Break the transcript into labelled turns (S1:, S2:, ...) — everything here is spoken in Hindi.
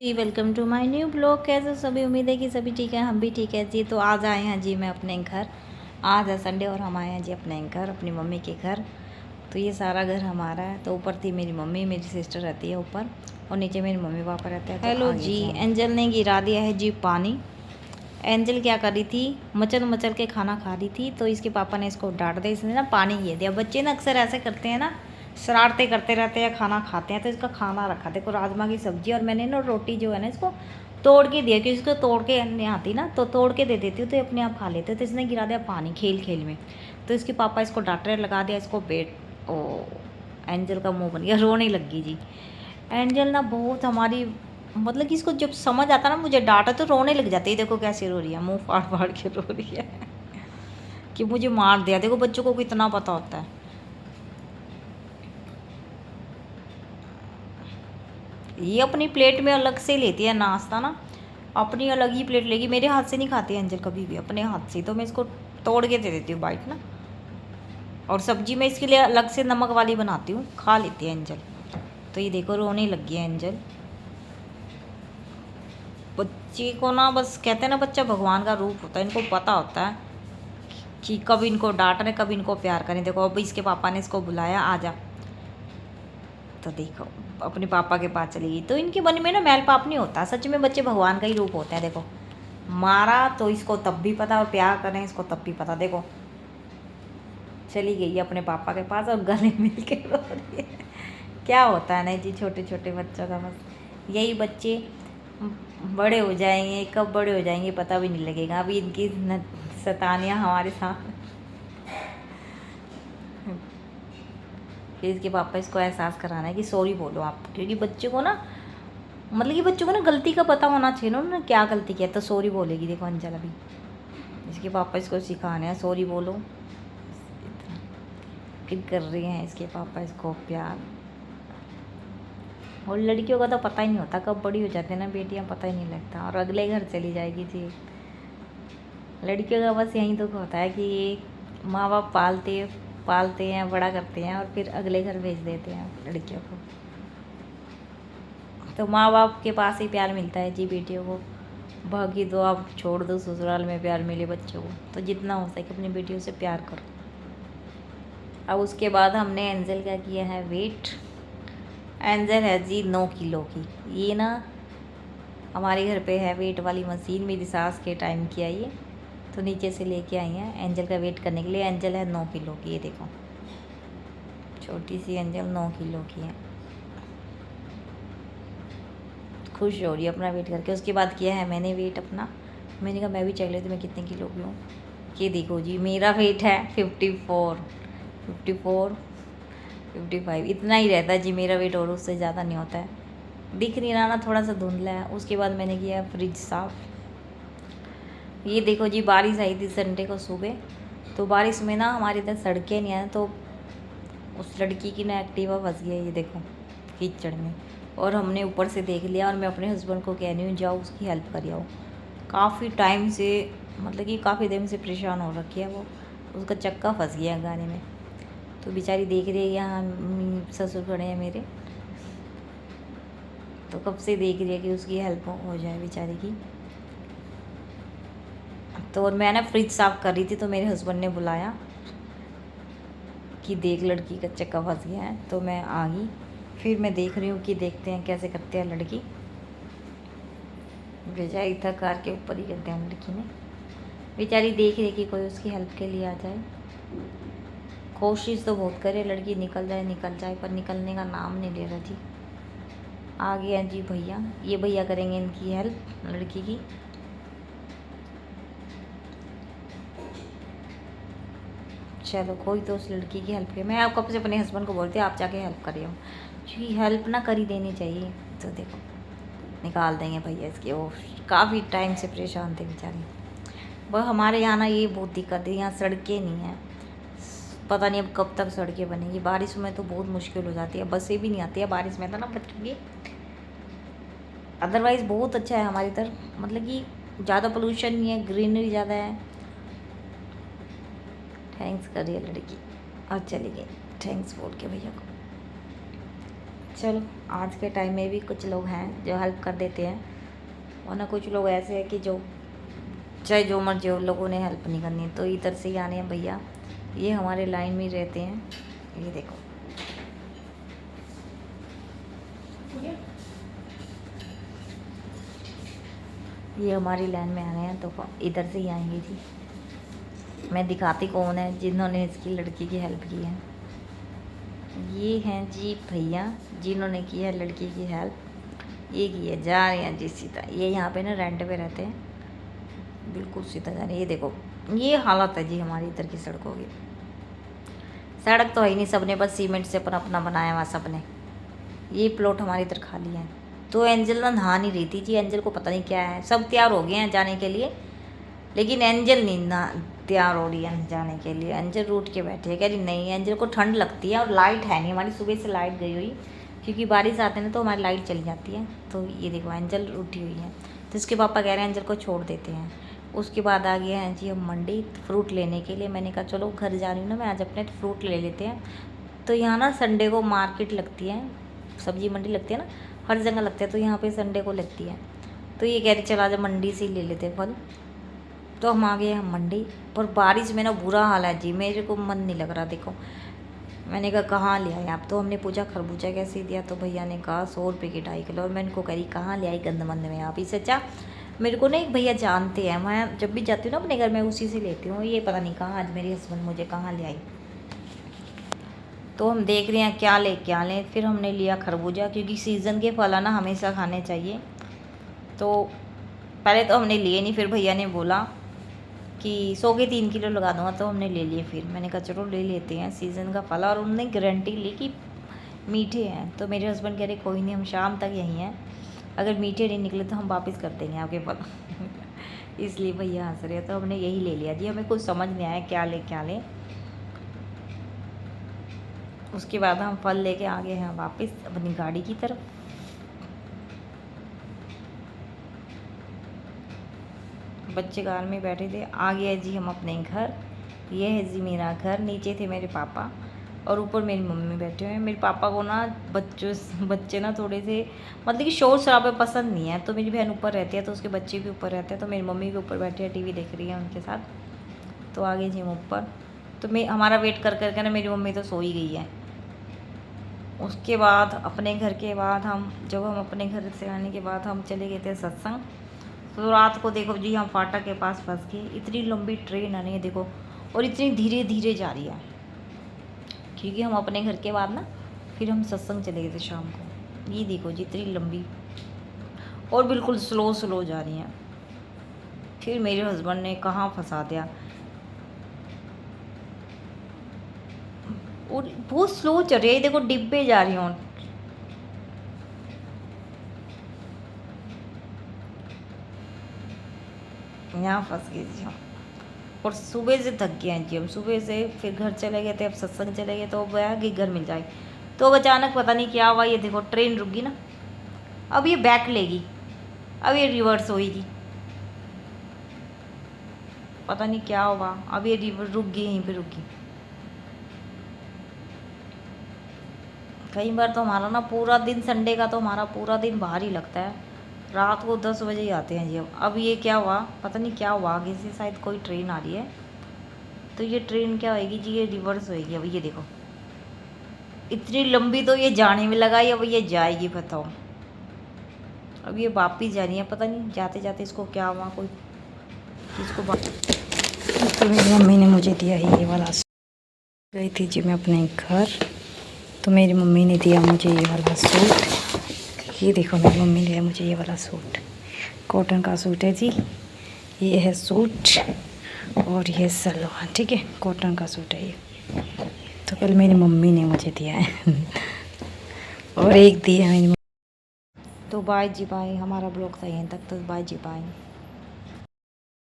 S1: Ji, welcome to my new blog. कैसे हो सभी? उम्मीद है कि सभी ठीक है, हम भी ठीक है जी। तो आज आए हैं जी मैं अपने घर। आज है संडे और हम आए हैं जी अपने घर, अपनी मम्मी के घर। तो ये सारा घर हमारा है। तो ऊपर थी मेरी मम्मी, मेरी सिस्टर रहती है ऊपर, और नीचे मेरे मम्मी पापा रहते हैं। तो हेलो जी, एंजल ने गिरा दिया है जी पानी। एंजल क्या कर रही थी, मचल मचल के खाना खा रही थी, तो इसके पापा ने इसको डांट दिया, इसने ना पानी गिर दिया। बच्चे ना अक्सर ऐसे करते हैं ना, शरारतें करते रहते हैं, खाना खाते हैं। तो इसका खाना रखा, देखो राजमा की सब्जी, और मैंने ना रोटी जो है ना इसको तोड़ के दिया, क्योंकि इसको तोड़ के नहीं आती ना, तो तोड़ के दे देती हूँ तो ये अपने आप खा लेते। तो इसने गिरा दिया पानी खेल खेल में। तो इसके पापा इसको डांट रहे, लगा दिया इसको बेट। ओ, एंजल का मुंह बन गया, रोने लगी जी। एंजल ना बहुत हमारी, मतलब कि इसको जब समझ आता ना मुझे डांटा तो रोने लग जाती है। देखो कैसे रो रही है, मुंह फाड़ फाड़ के रो रही है कि मुझे मार दिया। देखो बच्चों को कितना पता होता है। ये अपनी प्लेट में अलग से लेती है नाश्ता ना, अपनी अलग ही प्लेट लेगी। मेरे हाथ से नहीं खाती है एंजल कभी भी, अपने हाथ से। तो मैं इसको तोड़ के दे देती हूँ बाइट ना, और सब्जी मैं इसके लिए अलग से नमक वाली बनाती हूँ, खा लेती है एंजल। तो ये देखो रोने लग गई है एंजल। बच्चे को ना, बस कहते हैं ना बच्चा भगवान का रूप होता है, इनको पता होता है कि कब इनको डांट रहे, कब इनको प्यार करें। देखो अब इसके पापा ने इसको बुलाया, आ जा। तो देखो अपने पापा के पास चली गई। तो इनके मन में ना मैल पाप नहीं होता, सच में बच्चे भगवान का ही रूप होते हैं। देखो मारा तो इसको तब भी पता, और प्यार करें इसको तब भी पता। देखो चली गई अपने पापा के पास और गले मिल के रो रही है। क्या होता है ना जी छोटे छोटे बच्चों का, बस यही बच्चे बड़े हो जाएंगे, कब बड़े हो जाएंगे पता भी नहीं लगेगा। अभी इनकी शैतानियाँ हमारे साथ। फिर इसके पापा इसको एहसास कराना है कि सॉरी बोलो आप, क्योंकि बच्चे को ना, मतलब कि बच्चों को ना गलती का पता होना चाहिए ना, उन्होंने क्या गलती किया, तो सॉरी बोलेगी। देखो अंजल अभी इसके पापा इसको सिखाने हैं सॉरी बोलो। इतना फिर कर रही हैं इसके पापा इसको प्यार। और लड़कियों का तो पता ही नहीं होता कब बड़ी हो जाती है ना बेटियां, पता ही नहीं लगता, और अगले घर चली जाएगी जी। लड़कियों का बस यही दुख होता है कि ये माँ बाप पालते हैं, बड़ा करते हैं, और फिर अगले घर भेज देते हैं लड़कियों को। तो माँ बाप के पास ही प्यार मिलता है जी बेटियों को। बाकी तो आप छोड़ दो, ससुराल में प्यार मिले बच्चों को, तो जितना हो सके अपनी बेटियों से प्यार करो। अब उसके बाद हमने एंजल का किया है वेट। एंजल है जी 9 किलो की। ये ना हमारे घर पे है वेट वाली मशीन, मेरी सास के टाइम की आई है, तो नीचे से लेके आई हैं एंजल का वेट करने के लिए। एंजल है 9 किलो की, ये देखो छोटी सी एंजल 9 किलो की है। खुश हो रही है अपना वेट करके। उसके बाद किया है मैंने वेट अपना। मैंने कहा मैं भी चेक लेती मैं कितने किलो की हूँ। ये देखो जी मेरा वेट है 54, 54, 55, इतना ही रहता है जी मेरा वेट, और उससे ज़्यादा नहीं होता है। दिख नहीं रहा ना, थोड़ा सा धुंधला है। उसके बाद मैंने किया फ्रिज साफ़। ये देखो जी बारिश आई थी संडे को सुबह, तो बारिश में ना हमारे इधर सड़कें नहीं हैं, तो उस लड़की की ना एक्टिवा फंस गई, ये देखो कीचड़ में। और हमने ऊपर से देख लिया, और मैं अपने हस्बैंड को कह रही हूँ जाओ उसकी हेल्प कर आओ। काफ़ी टाइम से, मतलब कि काफ़ी दिन से परेशान हो रखी है वो, उसका चक्का फंस गया गाड़ी में। तो बेचारी देख रही है, यहाँ ससुर खड़े हैं मेरे, तो कब से देख रही है कि उसकी हेल्प हो जाए बेचारी की। तो और मैं ना फ्रिज साफ़ कर रही थी, तो मेरे हस्बैंड ने बुलाया कि देख लड़की का चक्का फंस गया है, तो मैं आ गई। फिर मैं देख रही हूँ कि देखते हैं कैसे करते हैं लड़की। बेचारी थक हार के ऊपर ही कर दिया लड़की ने। बेचारी देख रही कि कोई उसकी हेल्प के लिए आ जाए। कोशिश तो बहुत करे लड़की निकल जाए, पर निकलने का नाम नहीं ले रहा जी। आ गए हैं जी भैया, ये भैया करेंगे इनकी हेल्प लड़की की। चलो कोई तो उस लड़की की हेल्प करे। मैं आप कब से अपने हस्बैंड को बोलती आप जाके हेल्प करिए, क्योंकि हेल्प ना कर ही देनी चाहिए। तो देखो निकाल देंगे भैया इसके, वो काफ़ी टाइम से परेशान थे बेचारे। वह हमारे यहाँ ना ये बहुत दिक्कत है, यहाँ सड़कें नहीं हैं। पता नहीं अब कब तक सड़कें बनेंगी। बारिश में तो बहुत मुश्किल हो जाती है, बसें भी नहीं आती है बारिश में, तो ना बच्चों की। अदरवाइज़ बहुत अच्छा है हमारी तरफ, मतलब कि ज़्यादा पोल्यूशन नहीं है, ग्रीनरी ज़्यादा है। थैंक्स कर रही है लड़की और चली गई, थैंक्स बोल के भैया को। चलो आज के टाइम में भी कुछ लोग हैं जो हेल्प कर देते हैं, वरना कुछ लोग ऐसे हैं कि जो चाहे जो मर्जी हो, लोगों ने हेल्प नहीं करनी। तो इधर से ही आने हैं भैया, ये हमारे लाइन में रहते हैं, ये देखो। ये हमारी लाइन में आने हैं, तो इधर से ही आएंगे जी। मैं दिखाती कौन है जिन्होंने इसकी लड़की की हेल्प की है। ये हैं जी भैया जिन्होंने की है लड़की की हेल्प। ये की है, जा रहे हैं जी सीधा। ये यहाँ पे ना रेंट पे रहते हैं, बिल्कुल सीधा जा रहे हैं। ये देखो, ये हालत है जी हमारी इधर की सड़कों की। सड़क तो है ही नहीं, सबने बस सीमेंट से अपना अपना बनाया हुआ सबने। ये प्लॉट हमारी इधर खाली है। तो एंजल ना नहा नहीं रही थी जी, एंजल को पता नहीं क्या है। सब तैयार हो गए हैं जाने के लिए, लेकिन एंजल नहीं ना तैयार हो रही है जाने के लिए। एंजल रूठ के बैठी है, कह रही नहीं, एंजल को ठंड लगती है और लाइट है नहीं हमारी। सुबह से लाइट गई हुई, क्योंकि बारिश आते हैं तो हमारी लाइट चली जाती है। तो ये देखो एंजल रूठी हुई है, तो इसके पापा कह रहे हैं एंजल को छोड़ देते हैं। उसके बाद आ गया है जी हम मंडी फ्रूट लेने के लिए। मैंने कहा चलो घर जा रही हूँ ना मैं, आज अपने फ्रूट ले लेते हैं। तो यहाँ ना संडे को मार्केट लगती है, सब्जी मंडी लगती है ना, हर जगह लगती है, तो यहाँ पे संडे को लगती है। तो ये कह रही चला जा मंडी से ही ले लेते फल। तो हम आ गए हम मंडी, पर बारिश में ना बुरा हाल है जी, मेरे को मन नहीं लग रहा। देखो मैंने कहा कहाँ ले आए आप, तो हमने पूछा खरबूजा कैसे दिया, तो भैया ने कहा 100 रुपये की 2.5 किलो। और मैं इनको कह रही कहाँ ले आई गंदमंद में आप। इससे अच्छा मेरे को ना एक भैया जानते हैं, मैं जब भी जाती हूँ ना अपने घर में उसी से लेती हूँ। ये पता नहीं कहाँ आज मेरे हस्बैंड मुझे कहाँ ले आई। तो हम देख रहे हैं क्या लें। फिर हमने लिया खरबूजा, क्योंकि सीज़न के फल ना हमेशा खाने चाहिए। तो पहले तो हमने लिए नहीं, फिर भैया ने बोला कि 100 के 3 किलो लगा दूँगा, तो हमने ले लिए। फिर मैंने कहा चलो ले लेते हैं, सीज़न का फल। और उन्होंने गारंटी ली कि मीठे हैं। तो मेरे हस्बैंड कह रहे कोई नहीं, हम शाम तक यहीं हैं, अगर मीठे नहीं निकले तो हम वापस कर देंगे आपके फल। इसलिए भैया हंस रहे हैं। तो हमने यही ले लिया जी, हमें कुछ समझ नहीं आया क्या लें। उसके बाद हम फल लेके आ गए हैं वापस अपनी गाड़ी की तरफ। बच्चे कार में बैठे थे। आ गए जी हम अपने घर। ये है जी मेरा घर। नीचे थे मेरे पापा और ऊपर मेरी मम्मी बैठे हुए हैं। मेरे पापा को ना बच्चे ना थोड़े से मतलब कि शोर शराबे पसंद नहीं है। तो मेरी बहन ऊपर रहती है, तो उसके बच्चे भी ऊपर रहते हैं। तो मेरी मम्मी भी ऊपर बैठी है, टीवी देख रही है उनके साथ। तो आ गए जी हम ऊपर। तो हमारा वेट कर करके ना मेरी मम्मी तो सो ही गई है। उसके बाद अपने घर के बाद जब हम अपने घर से आने के बाद हम चले गए थे सत्संग। तो रात को देखो जी हम फाटक के पास फंस गए। इतनी लंबी ट्रेन आनी है देखो, और इतनी धीरे धीरे जा रही है, क्योंकि हम अपने घर के बाद ना फिर हम सत्संग चले गए थे शाम को। ये देखो जी इतनी लंबी और बिल्कुल स्लो जा रही है। फिर मेरे हस्बैंड ने कहाँ फंसा दिया, और बहुत स्लो चल रही है। देखो डिब्बे जा रही हूँ, यहाँ फंस गई जी हम। और सुबह से थक गए हैं जी हम। सुबह से फिर घर चले गए थे, अब सत्संग चले गए, तो अब आया कि घर मिल जाए। तो अब अचानक पता नहीं क्या हुआ, ये देखो ट्रेन रुक गई ना, अब ये बैक लेगी, अब ये रिवर्स होगी, पता नहीं क्या हुआ। अब ये रिवर्स रुक गई, यहीं पे रुक गई। कई बार तो हमारा ना पूरा दिन, संडे का तो हमारा पूरा दिन बाहर ही लगता है। रात को 10 बजे ही आते हैं जी हम। अब ये क्या हुआ, पता नहीं क्या हुआ, आगे से शायद कोई ट्रेन आ रही है। तो ये ट्रेन क्या होएगी जी, ये रिवर्स होएगी। अब ये देखो इतनी लंबी, तो ये जाने में लगाई, अब ये जाएगी बताओ। अब ये वापिस जा रही है, पता नहीं जाते जाते इसको क्या हुआ, कोई किसको तो मेरी मम्मी ने मुझे दिया है ये वाला। गई थी जी मैं अपने घर, तो मेरी मम्मी ने दिया मुझे ये वाला सूट। ये देखो मेरी मम्मी ने दिया मुझे ये वाला सूट, कॉटन का सूट है जी। ये है सूट और ये सलवार, ठीक है, कॉटन का सूट है ये। तो कल मेरी मम्मी ने मुझे दिया है और एक दिया मेरी। तो बाय जी बाय, हमारा ब्लॉग था यहीं तक। तो बाय जी बाय।